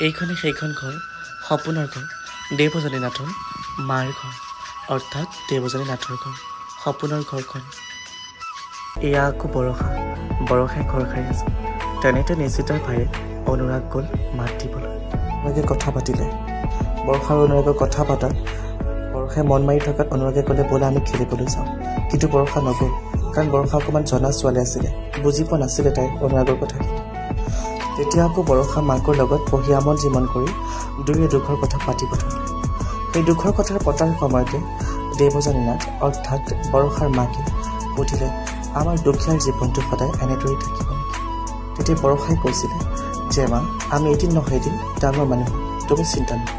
এইখনে সেইখন ঘৰ, সপোনৰ ঘৰ, দেৱযানী নাথৰ মাৰ ঘৰ, অৰ্থাৎ দেৱযানী নাথৰ ঘৰ, সপোনৰ ঘৰখন। এয়া আকৌ বৰষাই ঘৰ সাৰি আছে। তেনেতে নিশিতাৰ ভাইয়ে অনুৰাগ গ'ল মাত দিবলৈ। অনুৰাগে কথা পাতিলে। বৰষা আৰু অনুৰাগৰ কথা পাতাত বৰষাই মন মাৰি থকাত অনুৰাগে ক'লে ব'লা আমি খেলিবলৈ যাওঁ। কিন্তু বৰষা নগ'ল, কাৰণ বৰষা অকণমান জনা ছোৱালী আছিলে, বুজি পোৱা নাছিলে তাই অনুৰাগৰ কথাখিনি। তেতিয়া আকৌ বৰষা মাকৰ লগত বহি আমন জিমন কৰি দুয়োৰে দুখৰ কথা পাতিব ধৰিলে। সেই দুখৰ কথা পতাৰ সময়তে দেৱযানী নাথ অৰ্থাৎ বৰষাৰ মাকে সুধিলে, আমাৰ দুখীয়াৰ জীৱনটো সদায় এনেদৰেই থাকিব নেকি? তেতিয়া বৰষাই কৈছিলে যে মা, আমি এদিন নহয় এদিন ডাঙৰ মানুহ হ'ম, তুমি চিন্তা নকৰা।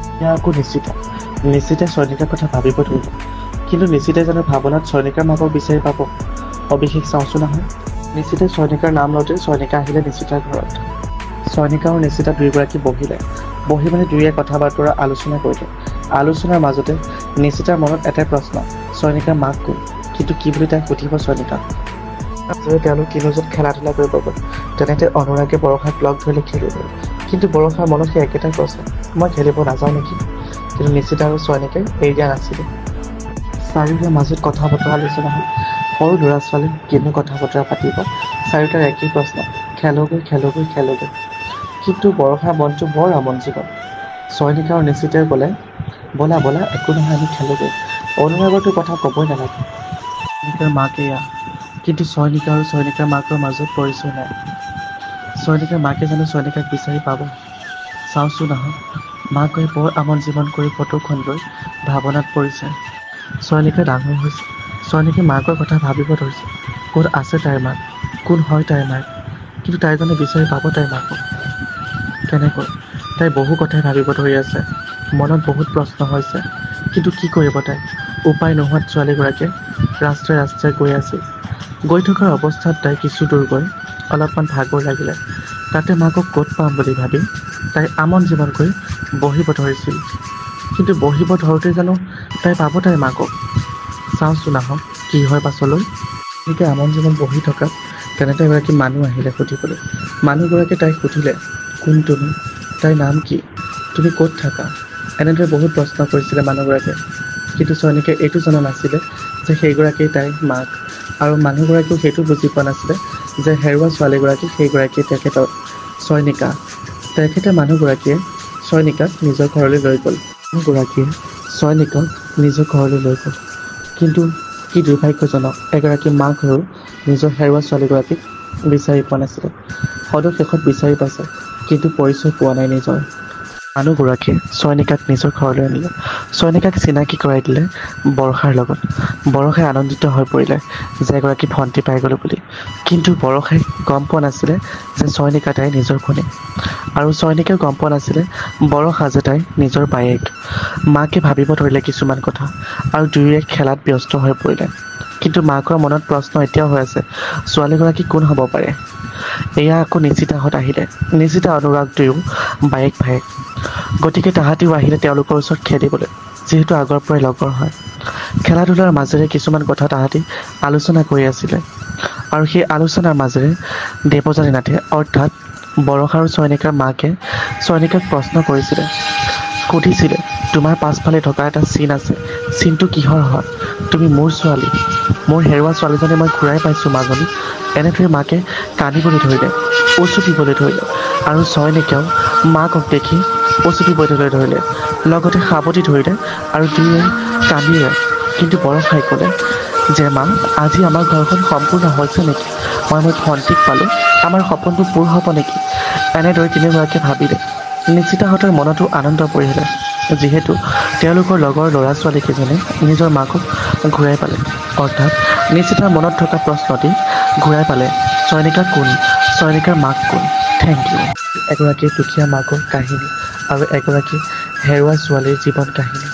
এতিয়া আকৌ নিশ্চিতে চয়নিকাৰ কথা ভাবিব ধৰিলে। কিন্তু নিশ্চিতে জানো ভাৱনাত চয়নিকাৰ মাকক বিচাৰি পাব? অভিষেক চাওঁচোন নহয়। নিশ্চিতে চয়নিকাৰ নাম লওঁতে চয়নিকা আহিলে নিশ্চিতাৰ ঘৰত। চয়নিকা আৰু নিশ্চিতা দুয়োগৰাকী বহি মানে দুয়োৰে কথা বতৰা আলোচনা কৰিলে। আলোচনাৰ মাজতে নিশ্চিতাৰ মনত এটাই প্ৰশ্ন, চয়নিকাৰ মাক কোন? কিন্তু কি বুলি তাই সুধিব চয়নিকাক? তেওঁলোক তিনিওজন খেলা ধূলা কৰিব গ'ল। তেনেতে অনুৰাগে বৰষাক লগ ধৰিলে খেলিবলৈ। কিন্তু বৰষাৰ মনত সেই একেটাই প্ৰশ্ন, মই খেলিব নাযাওঁ নেকি? কিন্তু নিশ্চিতা আৰু চয়নিকাই এৰি দিয়া নাছিলে। চাৰিওৰে মাজত কথা বতৰা আলোচনা হ'ল। সৰু ল'ৰা ছোৱালী কিনো কথা বতৰা পাতিব, চাৰিওটাৰ একেই প্ৰশ্ন, খেলোগৈ। কিন্তু বৰষাৰ মনটো বৰ আমন জীৱন। চয়নিকা আৰু নিশ্চিতাই ক'লে ব'লা একো নহয় আমি খেলোগৈ। অনুৰাগৰতো কথা ক'বই নালাগে, চয়নিকাৰ মাক এয়া। কিন্তু চয়নিকা আৰু চয়নিকাৰ মাকৰ মাজত পৰিচয় নাই। চয়নিকাৰ মাকে জানো চয়নিকাক বিচাৰি পাব? চাওঁচোন আহক। মাক গৈ বৰ আমন জীৱন কৰি ফটোখন লৈ ভাৱনাত পৰিছে। চয়নিকা ডাঙৰ হৈছে। চয়নিকাই মাকৰ কথা ভাবিব ধৰিছে। ক'ত আছে তাইৰ মাক? কোন হয় তাইৰ মাক? কিন্তু তাই জানো বিচাৰি পাব তাইৰ মাকক? কেনেকৈ? তাই বহু কথাই ভাবিব ধৰি আছে। মনত বহুত প্ৰশ্ন হৈছে। কিন্তু কি কৰিব তাই? উপায় নোহোৱাত ছোৱালীগৰাকীয়ে ৰাস্তাই গৈ আছিল। গৈ থকাৰ অৱস্থাত তাই কিছু দূৰ গৈ অলপমান ভাগৰ লাগিলে। তাতে মাকক ক'ত পাম বুলি ভাবি তাই আমন জীৱন কৰি বহিব ধৰিছিল। কিন্তু বহিব ধৰোঁতে জানো তাই পাব তাইৰ মাকক? চাওঁচোন আহক কি হয় পাছলৈ। এনেকৈ আমন জীৱন বহি থকাত তেনেতে এগৰাকী মানুহ আহিলে সুধিবলৈ। মানুহগৰাকীয়ে তাইক সুধিলে, কোন তুমি? তাইৰ নাম কি? তুমি ক'ত থাকা? এনেদৰে বহুত প্ৰশ্ন কৰিছিলে মানুহগৰাকীয়ে। কিন্তু চয়নিকাই এইটো জনা নাছিলে যে সেইগৰাকীয়ে তাইৰ মাক, আৰু মানুহগৰাকীয়েও সেইটো বুজি পোৱা নাছিলে যে হেৰুৱা ছোৱালীগৰাকী সেইগৰাকীয়ে তেখেতৰ চয়নিকা। তেখেতে মানুহগৰাকীয়ে চয়নিকাক নিজৰ ঘৰলৈ লৈ গ'ল। কিন্তু কি দুৰ্ভাগ্যজনক, এগৰাকী মাক হৈও নিজৰ হেৰুৱা ছোৱালীগৰাকীক বিচাৰি পোৱা নাছিলে। সদৌ শেষত বিচাৰি পাইছে, কিন্তু পৰিচয় পোৱা নাই নিজৰ। মানুহগৰাকীয়ে চয়নিকাক নিজৰ ঘৰলৈ আনিলে। চয়নিকাক চিনাকি কৰাই দিলে বৰষাৰ লগত। বৰষাই আনন্দিত হৈ পৰিলে যে এগৰাকী ভণ্টি পাই গ'লো বুলি। কিন্তু বৰষাই গম পোৱা নাছিলে যে চয়নিকা তাইৰ নিজৰ ভনী, আৰু চয়নিকাই গম পোৱা নাছিলে বৰষা যে তাইৰ নিজৰ বায়েক। মাকে ভাবিব ধৰিলে কিছুমান কথা, আৰু দুয়োৰে খেলাত ব্যস্ত হৈ পৰিলে। কিন্তু মাকৰ মনত প্ৰশ্ন এতিয়াও হৈ আছে, ছোৱালীগৰাকী কোন হ'ব পাৰে? এয়া আকৌ নিশ্চিতাহঁত আহিলে। নিশ্চিতা অনুৰাগ দুয়ো বায়েক ভায়েক। গতিকে তাহাঁতিও আহিলে তেওঁলোকৰ ওচৰত খেলিবলৈ, যিহেতু আগৰ পৰাই লগৰ হয়। খেলা ধূলাৰ মাজেৰে কিছুমান কথা তাহাঁতি আলোচনা কৰি আছিলে। আৰু সেই আলোচনাৰ মাজেৰে দেৱযানী নাথে অৰ্থাৎ বৰষা আৰু চয়নিকাৰ মাকে চয়নিকাক প্ৰশ্ন কৰিছিলে, সুধিছিলে, তোমাৰ পাছফালে থকা এটা চিন আছে, চিনটো কিহৰ হয়? তুমি মোৰ ছোৱালী, মোৰ হেৰুৱা ছোৱালীজনী মই ঘূৰাই পাইছোঁ মাজনী। এনেদৰে মাকে কান্দিবলৈ ধৰিলে, উচুপিবলৈ ধৰিলে, আৰু চয়নিকাও মাকক দেখি উচুপিবলৈ ধৰিলে, লগতে সাবটি ধৰিলে আৰু দুয়োৰে কান্দিলে। কিন্তু বৰষাই ক'লে যে মা, আজি আমাৰ ঘৰখন সম্পূৰ্ণ হৈছে নেকি? মই মোৰ ভণ্টিক পালোঁ, আমাৰ সপোনবোৰ পূৰ হ'ব নেকি? এনেদৰে তিনিগৰাকীয়ে ভাবিলে। নিশ্চিতাহঁতৰ মনতো আনন্দ পৰিলে, যিহেতু তেওঁলোকৰ লগৰ ল'ৰা ছোৱালীকেইজনে নিজৰ মাকক ঘূৰাই পালে। অৰ্থাৎ নিশ্চিতাৰ মনত থকা প্ৰশ্নটি ঘূৰাই পালে, চয়নিকা কোন? চয়নিকাৰ মাক কোন? Thank you. এগৰাকী দুখীয়া মাকৰ কাহিনী আৰু এগৰাকী হেৰুৱা ছোৱালীৰ জীৱন কাহিনী।